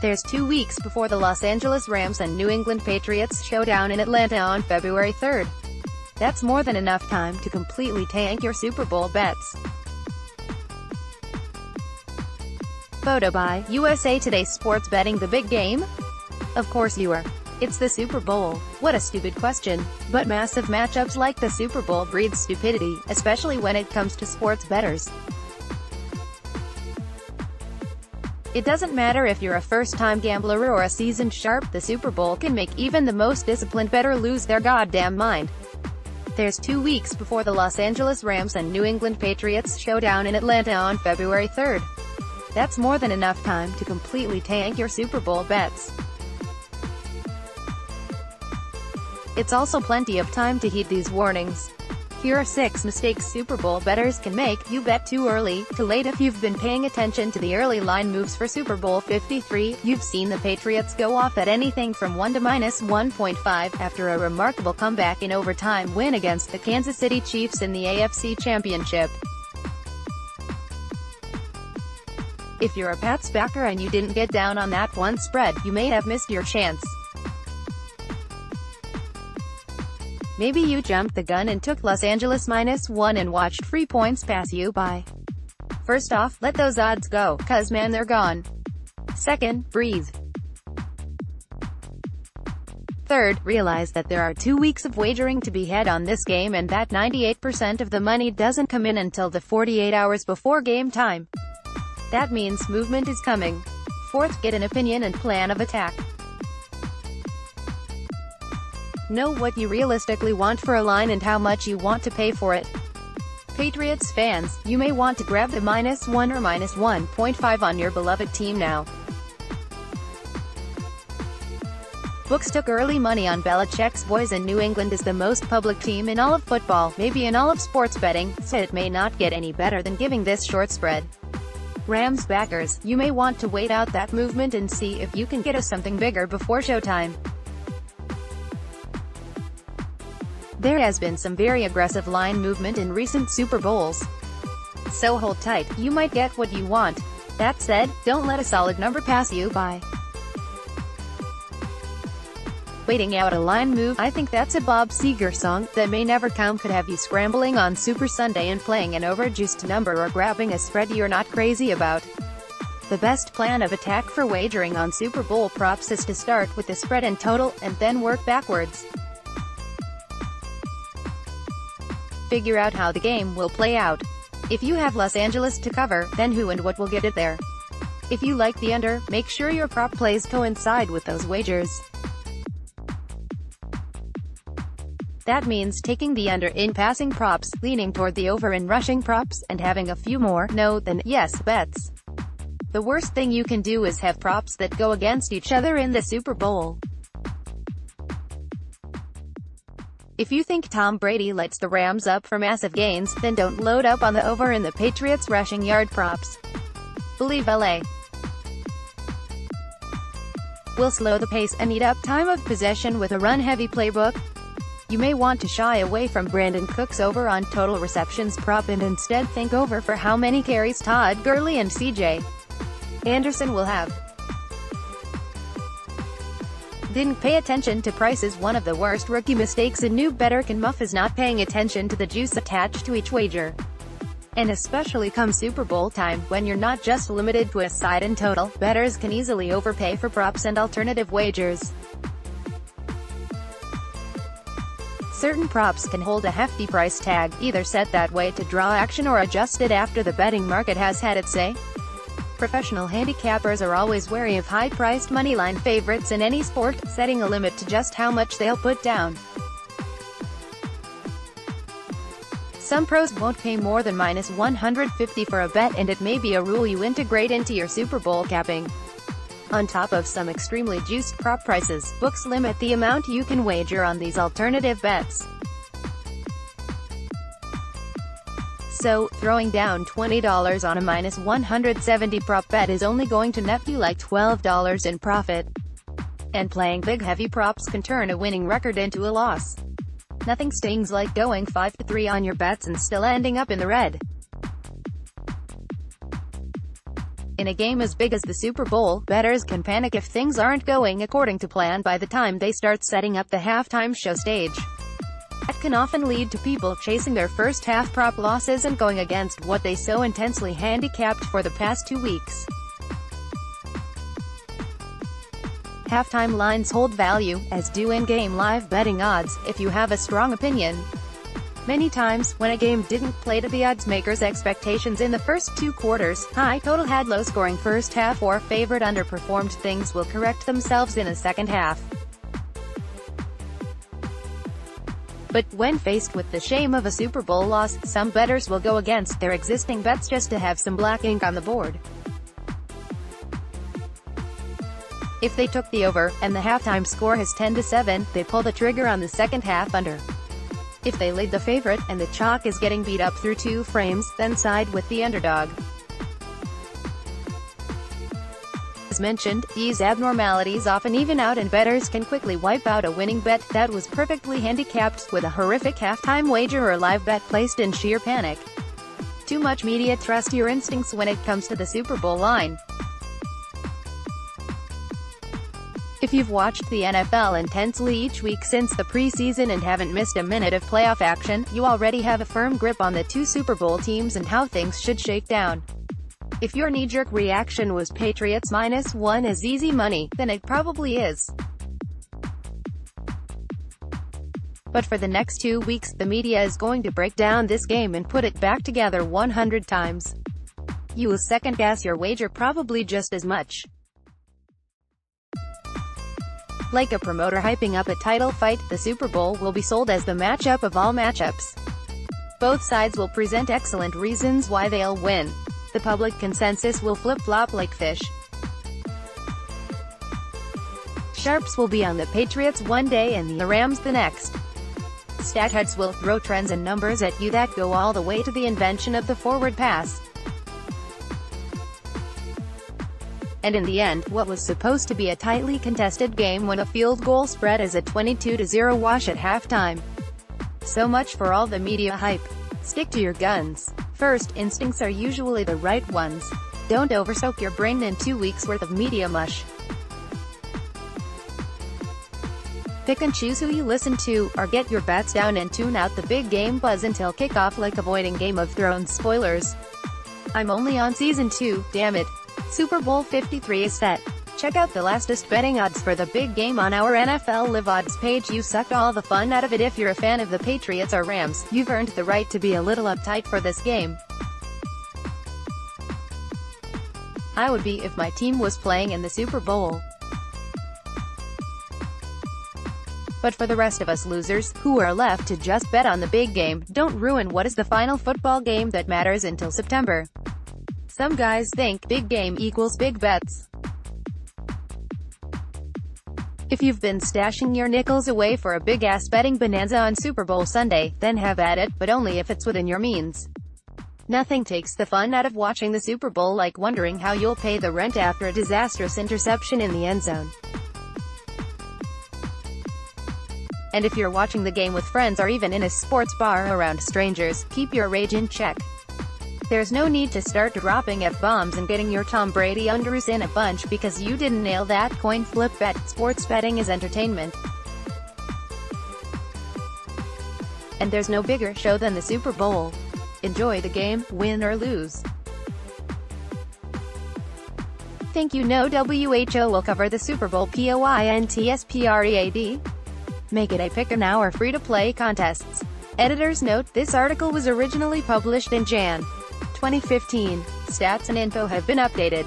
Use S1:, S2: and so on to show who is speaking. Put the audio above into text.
S1: There's 2 weeks before the Los Angeles Rams and New England Patriots showdown in Atlanta on February 3rd. That's more than enough time to completely tank your Super Bowl bets. Photo by USA Today. Sports betting the big game? Of course you are. It's the Super Bowl. What a stupid question. But massive matchups like the Super Bowl breed stupidity, especially when it comes to sports bettors. It doesn't matter if you're a first-time gambler or a seasoned sharp, the Super Bowl can make even the most disciplined bettor lose their goddamn mind. There's 2 weeks before the Los Angeles Rams and New England Patriots showdown in Atlanta on February 3rd. That's more than enough time to completely tank your Super Bowl bets. It's also plenty of time to heed these warnings. Here are 6 mistakes Super Bowl bettors can make. You bet too early, too late. If you've been paying attention to the early line moves for Super Bowl 53, you've seen the Patriots go off at anything from 1 to -1.5, after a remarkable comeback in overtime win against the Kansas City Chiefs in the AFC Championship. If you're a Pats backer and you didn't get down on that one spread, you may have missed your chance. Maybe you jumped the gun and took Los Angeles -1 and watched free points pass you by. First off, let those odds go, 'cause man, they're gone. Second, breathe. Third, realize that there are 2 weeks of wagering to be had on this game and that 98% of the money doesn't come in until the 48 hours before game time. That means movement is coming. Fourth, get an opinion and plan of attack. Know what you realistically want for a line and how much you want to pay for it. Patriots fans, you may want to grab the -1 or -1.5 on your beloved team now. Books took early money on Belichick's boys, and New England is the most public team in all of football, maybe in all of sports betting, so it may not get any better than giving this short spread. Rams backers, you may want to wait out that movement and see if you can get us something bigger before showtime. There has been some very aggressive line movement in recent Super Bowls. So hold tight, you might get what you want. That said, don't let a solid number pass you by. Waiting out a line move, I think that's a Bob Seger song, that may never come, could have you scrambling on Super Sunday and playing an overjuiced number or grabbing a spread you're not crazy about. The best plan of attack for wagering on Super Bowl props is to start with the spread and total, and then work backwards. Figure out how the game will play out. If you have Los Angeles to cover, then who and what will get it there? If you like the under, make sure your prop plays coincide with those wagers. That means taking the under in passing props, leaning toward the over in rushing props, and having a few more no than yes bets. The worst thing you can do is have props that go against each other in the Super Bowl. If you think Tom Brady lights the Rams up for massive gains, then don't load up on the over in the Patriots rushing yard props. Believe LA will slow the pace and eat up time of possession with a run-heavy playbook. You may want to shy away from Brandon Cook's over on total receptions prop and instead think over for how many carries Todd Gurley and CJ Anderson will have. Didn't pay attention to prices. One of the worst rookie mistakes a new bettor can muff is not paying attention to the juice attached to each wager. And especially come Super Bowl time, when you're not just limited to a side and total, bettors can easily overpay for props and alternative wagers. Certain props can hold a hefty price tag, either set that way to draw action or adjusted after the betting market has had its say. Professional handicappers are always wary of high-priced moneyline favorites in any sport, setting a limit to just how much they'll put down. Some pros won't pay more than -150 for a bet, and it may be a rule you integrate into your Super Bowl capping. On top of some extremely juiced prop prices, books limit the amount you can wager on these alternative bets. So, throwing down $20 on a -170 prop bet is only going to net you like $12 in profit. And playing big heavy props can turn a winning record into a loss. Nothing stings like going 5-3 on your bets and still ending up in the red. In a game as big as the Super Bowl, bettors can panic if things aren't going according to plan by the time they start setting up the halftime show stage. That can often lead to people chasing their first half prop losses and going against what they so intensely handicapped for the past 2 weeks. Halftime lines hold value, as do in-game live betting odds, if you have a strong opinion. Many times, when a game didn't play to the odds makers' expectations in the first 2 quarters, high total had low-scoring first half or favorite underperformed, things will correct themselves in the second half. But when faced with the shame of a Super Bowl loss, some bettors will go against their existing bets just to have some black ink on the board. If they took the over, and the halftime score is 10-7, they pull the trigger on the second half under. If they lead the favorite, and the chalk is getting beat up through 2 frames, then side with the underdog. As mentioned, these abnormalities often even out, and bettors can quickly wipe out a winning bet that was perfectly handicapped with a horrific halftime wager or live bet placed in sheer panic. Too much media. Trust your instincts when it comes to the Super Bowl line. If you've watched the NFL intensely each week since the preseason and haven't missed a minute of playoff action, you already have a firm grip on the 2 Super Bowl teams and how things should shake down. If your knee-jerk reaction was Patriots -1 is easy money, then it probably is. But for the next 2 weeks, the media is going to break down this game and put it back together 100 times. You will second-guess your wager probably just as much. Like a promoter hyping up a title fight, the Super Bowl will be sold as the matchup of all matchups. Both sides will present excellent reasons why they'll win. The public consensus will flip-flop like fish. Sharps will be on the Patriots one day and the Rams the next. Statheads will throw trends and numbers at you that go all the way to the invention of the forward pass. And in the end, what was supposed to be a tightly contested game when a field goal spread as a 22-0 wash at halftime. So much for all the media hype. Stick to your guns. First, instincts are usually the right ones. Don't oversoak your brain in 2 weeks' worth of media mush. Pick and choose who you listen to, or get your bets down and tune out the big game buzz until kickoff, like avoiding Game of Thrones spoilers. I'm only on season 2, damn it. Super Bowl 53 is set. Check out the latest betting odds for the big game on our NFL Live Odds page. You sucked all the fun out of it. If you're a fan of the Patriots or Rams, you've earned the right to be a little uptight for this game. I would be if my team was playing in the Super Bowl. But for the rest of us losers, who are left to just bet on the big game, don't ruin what is the final football game that matters until September. Some guys think big game equals big bets. If you've been stashing your nickels away for a big-ass betting bonanza on Super Bowl Sunday, then have at it, but only if it's within your means. Nothing takes the fun out of watching the Super Bowl like wondering how you'll pay the rent after a disastrous interception in the end zone. And if you're watching the game with friends or even in a sports bar around strangers, keep your rage in check. There's no need to start dropping F-bombs and getting your Tom Brady unders in a bunch because you didn't nail that coin flip bet. Sports betting is entertainment. And there's no bigger show than the Super Bowl. Enjoy the game, win or lose. Think you know WHO will cover the Super Bowl pointspread? Make it a pick an hour free-to-play contests. Editor's note: this article was originally published in Jan. 2015. Stats and info have been updated.